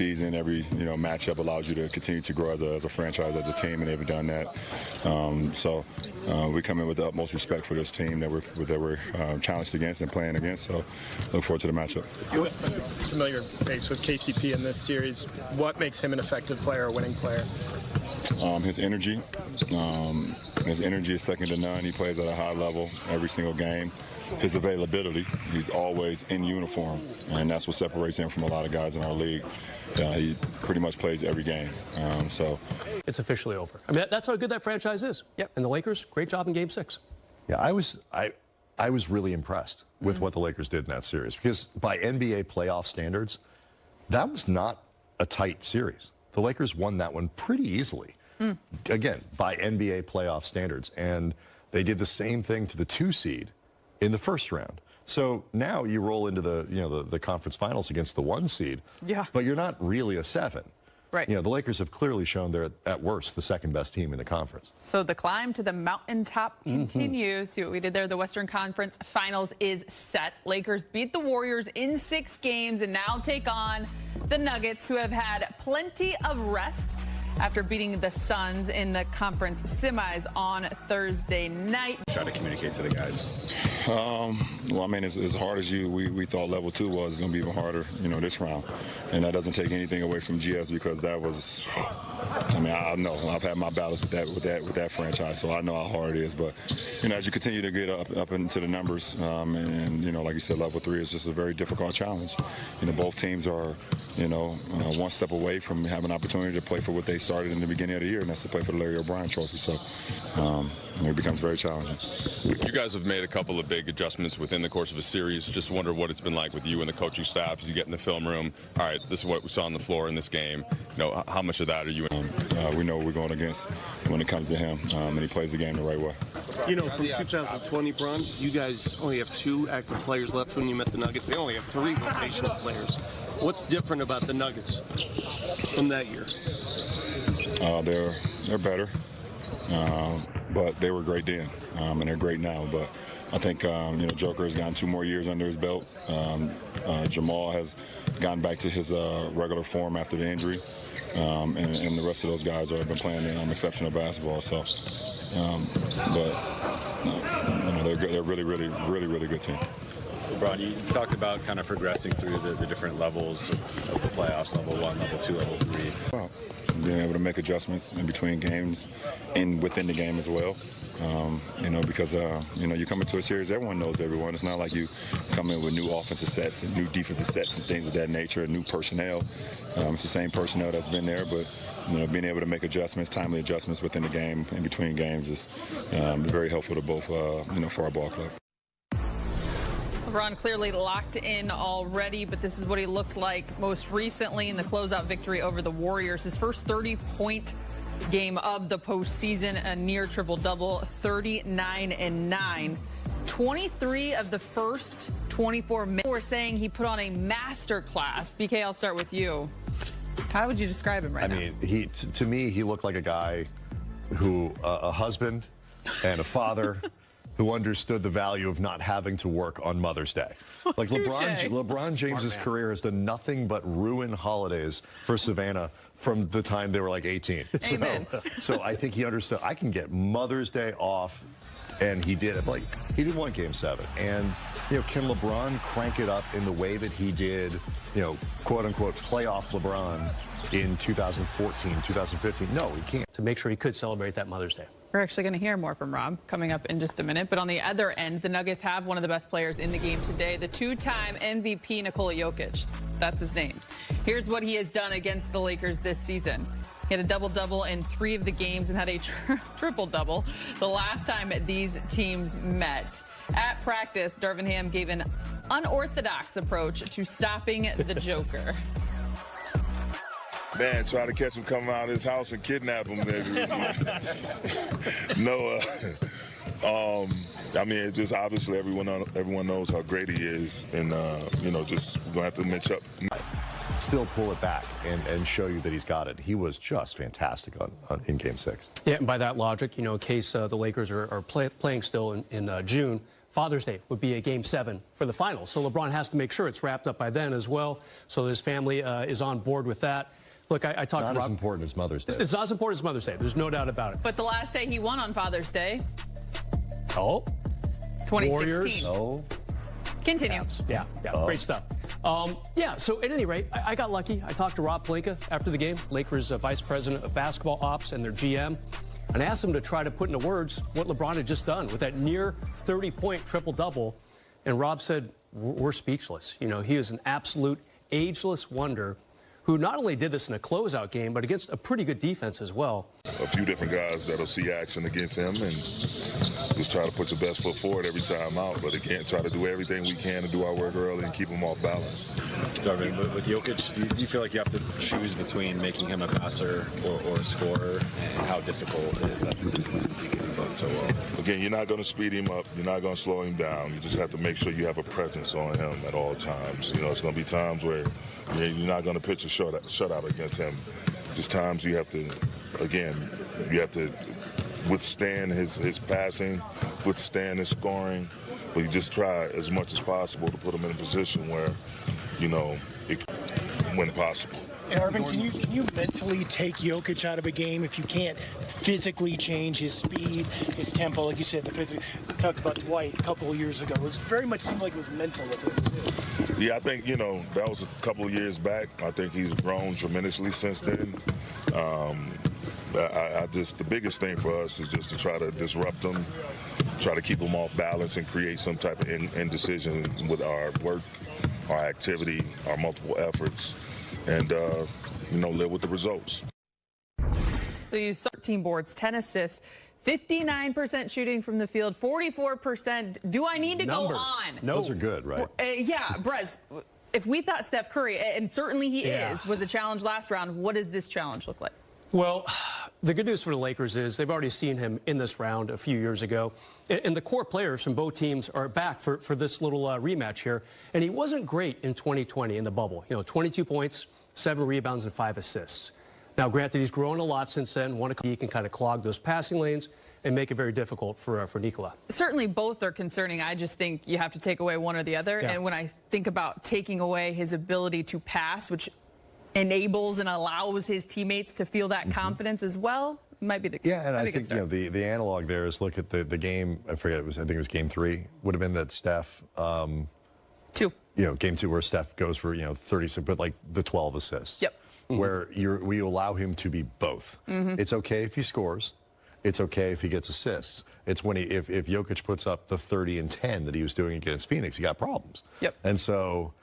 Season, every matchup allows you to continue to grow as a franchise, as a team, and they've done that. So we come in with the utmost respect for this team that we're challenged against and playing against. So look forward to the matchup. You have a familiar face with KCP in this series. What makes him an effective player, a winning player? His energy. His energy is second to none. He plays at a high level every single game. His availability, he's always in uniform, and that's what separates him from a lot of guys in our league. He pretty much plays every game. So it's officially over. I mean, that's how good that franchise is. Yep. And the Lakers, great job in Game 6. Yeah, I was really impressed with what the Lakers did in that series, because by NBA playoff standards, that was not a tight series. The Lakers won that one pretty easily. Again, by NBA playoff standards, and they did the same thing to the 2 seed in the first round. So now you roll into the conference finals against the 1 seed. Yeah. But you're not really a 7. Right. The Lakers have clearly shown they're at worst the second best team in the conference. So the climb to the mountaintop continues. See what we did there? The Western Conference Finals is set. Lakers beat the Warriors in 6 games and now take on the Nuggets, who have had plenty of rest after beating the Suns in the conference semis on Thursday night. Try to communicate to the guys. Well, I mean, as hard as we thought level 2 was, it's going to be even harder, this round. And that doesn't take anything away from GS, because that was, I know I've had my battles with that franchise, so I know how hard it is. But, as you continue to get up into the numbers, and like you said, level 3 is just a very difficult challenge. Both teams are, one step away from having an opportunity to play for what they started in the beginning of the year, and that's to play for the Larry O'Brien Trophy. So it becomes very challenging. You guys have made a couple of big adjustments within the course of a series. Just wonder what it's been like with you and the coaching staff as you get in the film room. All right, this is what we saw on the floor in this game. How much of that are you in? We know what we're going against when it comes to him, and he plays the game the right way. From 2020, Bron, you guys only have 2 active players left. When you met the Nuggets, they only have 3 rotational players. What's different about the Nuggets from that year? They're better, but they were great then, and they're great now. But I think Joker has gotten 2 more years under his belt. Jamal has gotten back to his regular form after the injury, and the rest of those guys have been playing exceptional basketball. So, they're a really, really, really, really good team. Bron, you talked about kind of progressing through the different levels of the playoffs, level 1, level 2, level 3. Well, being able to make adjustments in between games and within the game as well. Because you come into a series, everyone knows everyone. It's not like you come in with new offensive sets and new defensive sets and things of that nature, and new personnel. It's the same personnel that's been there, but being able to make adjustments, timely adjustments within the game, in between games, is very helpful to both, for our ball club. LeBron clearly locked in already, but this is what he looked like most recently in the closeout victory over the Warriors. His first 30-point game of the postseason, a near triple-double, 39-9. 23 of the first 24 minutes. We're saying he put on a master class. BK, I'll start with you. How would you describe him now? I mean, to me, he looked like a guy who, a husband and a father, who understood the value of not having to work on Mother's Day. Like LeBron James's career has done nothing but ruin holidays for Savannah from the time they were like 18. Amen. So I think he understood, I can get Mother's Day off, and he did it. Like, he did win Game 7. And, can LeBron crank it up in the way that he did, quote unquote, playoff LeBron in 2014, 2015? No, he can't. To make sure he could celebrate that Mother's Day. We're actually going to hear more from Rob coming up in just a minute. But on the other end, the Nuggets have one of the best players in the game today, the 2-time MVP Nikola Jokic. That's his name. Here's what he has done against the Lakers this season. He had a double-double in 3 of the games and had a triple-double the last time these teams met. At practice, Darvin Ham gave an unorthodox approach to stopping the Joker. Man, try to catch him coming out of his house and kidnap him, baby. I mean, it's just obviously everyone knows how great he is, and just we're gonna have to match up. Still pull it back and show you that he's got it. He was just fantastic in Game 6. Yeah, and by that logic, in case the Lakers are playing still in June, Father's Day would be a Game 7 for the final. So LeBron has to make sure it's wrapped up by then as well, so his family is on board with that. Look, I talked to Rob. Not as important as Mother's Day. It's not as important as Mother's Day. There's no doubt about it. But the last day he won on Father's Day, Oh, 2016. Warriors. Oh, Continue. Yeah, great stuff. Yeah, so at any rate, I got lucky. I talked to Rob Pelinka after the game, Lakers Vice President of Basketball Ops and their GM, and I asked him to try to put into words what LeBron had just done with that near 30-point triple-double. And Rob said, we're speechless. You know, he is an absolute ageless wonder who not only did this in a closeout game, but against a pretty good defense as well. A few different guys that'll see action against him and just try to put your best foot forward every time out. But again, try to do everything we can to do our work early and keep him off balance. Darvin, with Jokic, do you feel like you have to choose between making him a passer or a scorer? And how difficult is that decision since he can do both so well? Again, you're not going to speed him up. You're not going to slow him down. You just have to make sure you have a presence on him at all times. You know, it's going to be times where you're not going to pitch a shutout against him. Just times you have to, again, you have to withstand his passing, withstand his scoring, but you just try as much as possible to put him in a position where, you know, when possible. Arvin, can you mentally take Jokic out of a game if you can't physically change his speed, his tempo? Like you said, the physical. We talked about Dwight a couple of years ago. It was very much seemed like it was mental with him too. Yeah, I think, you know, that was a couple of years back. I think he's grown tremendously since then. The biggest thing for us is just to try to disrupt him, try to keep him off balance and create some type of indecision with our work, our activity, our multiple efforts, and, you know, live with the results. So you saw 13 boards, 10 assists, 59% shooting from the field, 44%. Do I need to go on? No. Those are good, right? Yeah, Brez, if we thought Steph Curry, and certainly he was a challenge last round, what does this challenge look like? Well, the good news for the Lakers is they've already seen him in this round a few years ago. And the core players from both teams are back for this little rematch here. And he wasn't great in 2020 in the bubble. You know, 22 points, 7 rebounds, and 5 assists. Now, granted, he's grown a lot since then. He can kind of clog those passing lanes and make it very difficult for Nikola. Certainly both are concerning. I just think you have to take away one or the other. Yeah. And when I think about taking away his ability to pass, which enables and allows his teammates to feel that confidence as well, might be the and I think, you know, the analog there is look at the game. I forget, I think it was game 3 would have been that Steph 2. You know, game 2 where Steph goes for, you know, 36, but like the 12 assists. Yep. Where we allow him to be both. It's okay if he scores. It's okay if he gets assists. It's when if Jokic puts up the 30 and 10 that he was doing against Phoenix, he got problems. Yep. And so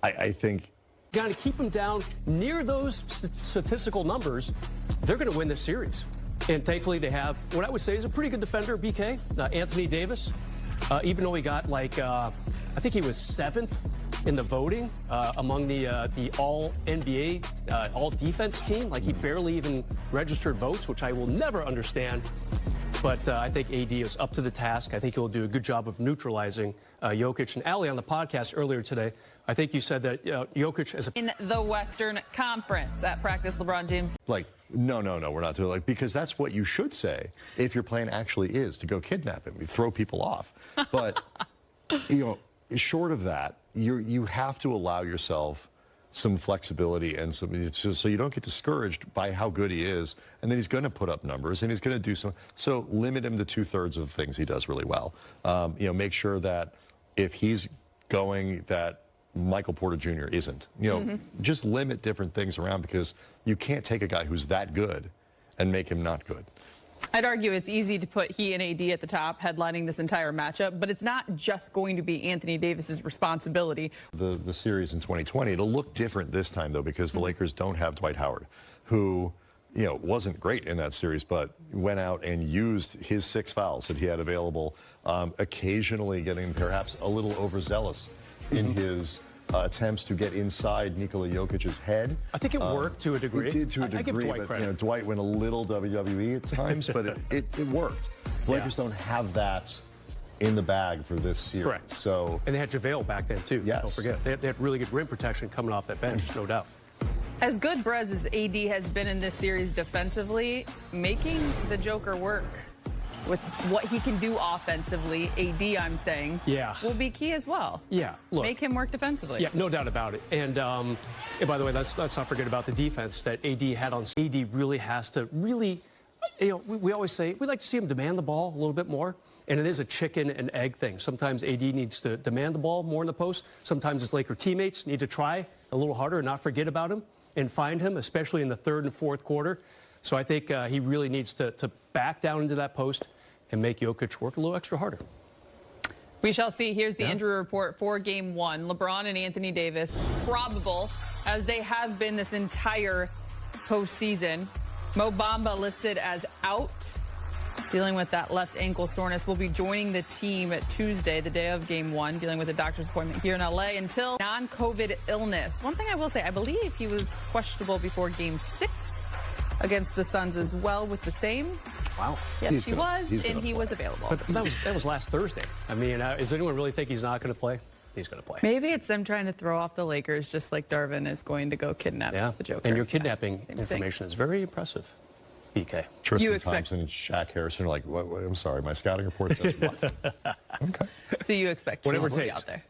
I think Got to keep them down near those statistical numbers. They're going to win this series. And thankfully, they have what I would say is a pretty good defender, BK, Anthony Davis. Even though he got like, I think he was 7th in the voting among the All-NBA, All-Defense team. Like he barely even registered votes, which I will never understand. But I think AD is up to the task. I think he'll do a good job of neutralizing Jokic. And Ali, on the podcast earlier today, I think you said that Jokic is in the Western Conference at practice, LeBron James. like, no, we're not doing it. Like, because that's what you should say if your plan actually is to go kidnap him, you throw people off. But, you know, short of that, you have to allow yourself some flexibility and so you don't get discouraged by how good he is, and then he's going to put up numbers and he's going to do some. So limit him to 2/3 of the things he does really well. You know, make sure that if he's going, that Michael Porter Jr. isn't. You know, just limit different things around because you can't take a guy who's that good and make him not good. I'd argue it's easy to put he and AD at the top, headlining this entire matchup, but it's not just going to be Anthony Davis's responsibility. The series in 2020, it'll look different this time, though, because the Lakers don't have Dwight Howard, who, you know, wasn't great in that series, but went out and used his 6 fouls that he had available, occasionally getting perhaps a little overzealous in his attempts to get inside Nikola Jokic's head. I think it worked to a degree. It did to a I give degree, Dwight but credit. you know, Dwight went a little WWE at times, but it worked. The Lakers don't have that in the bag for this series. Correct. So, and they had JaVale back then, too. Yes. Don't forget. They had really good rim protection coming off that bench, no doubt. As good, Brez, as AD has been in this series defensively, making the Joker work with what he can do offensively. AD, I'm saying, will be key as well. Yeah, look. Make him work defensively. Yeah, no doubt about it. And by the way, let's not forget about the defense that AD had on. AD really has to we always say we like to see him demand the ball a little bit more. And it is a chicken and egg thing. Sometimes AD needs to demand the ball more in the post. Sometimes his Laker teammates need to try a little harder and not forget about him and find him, especially in the third and fourth quarter. So I think he really needs to back down into that post and make Jokic work a little extra harder. We shall see. Here's the injury report for Game 1. LeBron and Anthony Davis, probable, as they have been this entire postseason. Mo Bamba listed as out, dealing with that left ankle soreness. Will be joining the team at Tuesday, the day of Game 1, dealing with a doctor's appointment here in LA until non-COVID illness. One thing I will say, I believe he was questionable before Game 6 against the Suns as well with the same. Wow. Yes, he was available. But that was last Thursday. I mean, does anyone really think he's not going to play? He's going to play. Maybe it's them trying to throw off the Lakers, just like Darvin is going to go kidnap the Joker. And your kidnapping information is very impressive, BK. Tristan Thompson and Shaq Harrison are like, what, I'm sorry, my scouting report says what? Okay. So you expect whatever to be takes out there.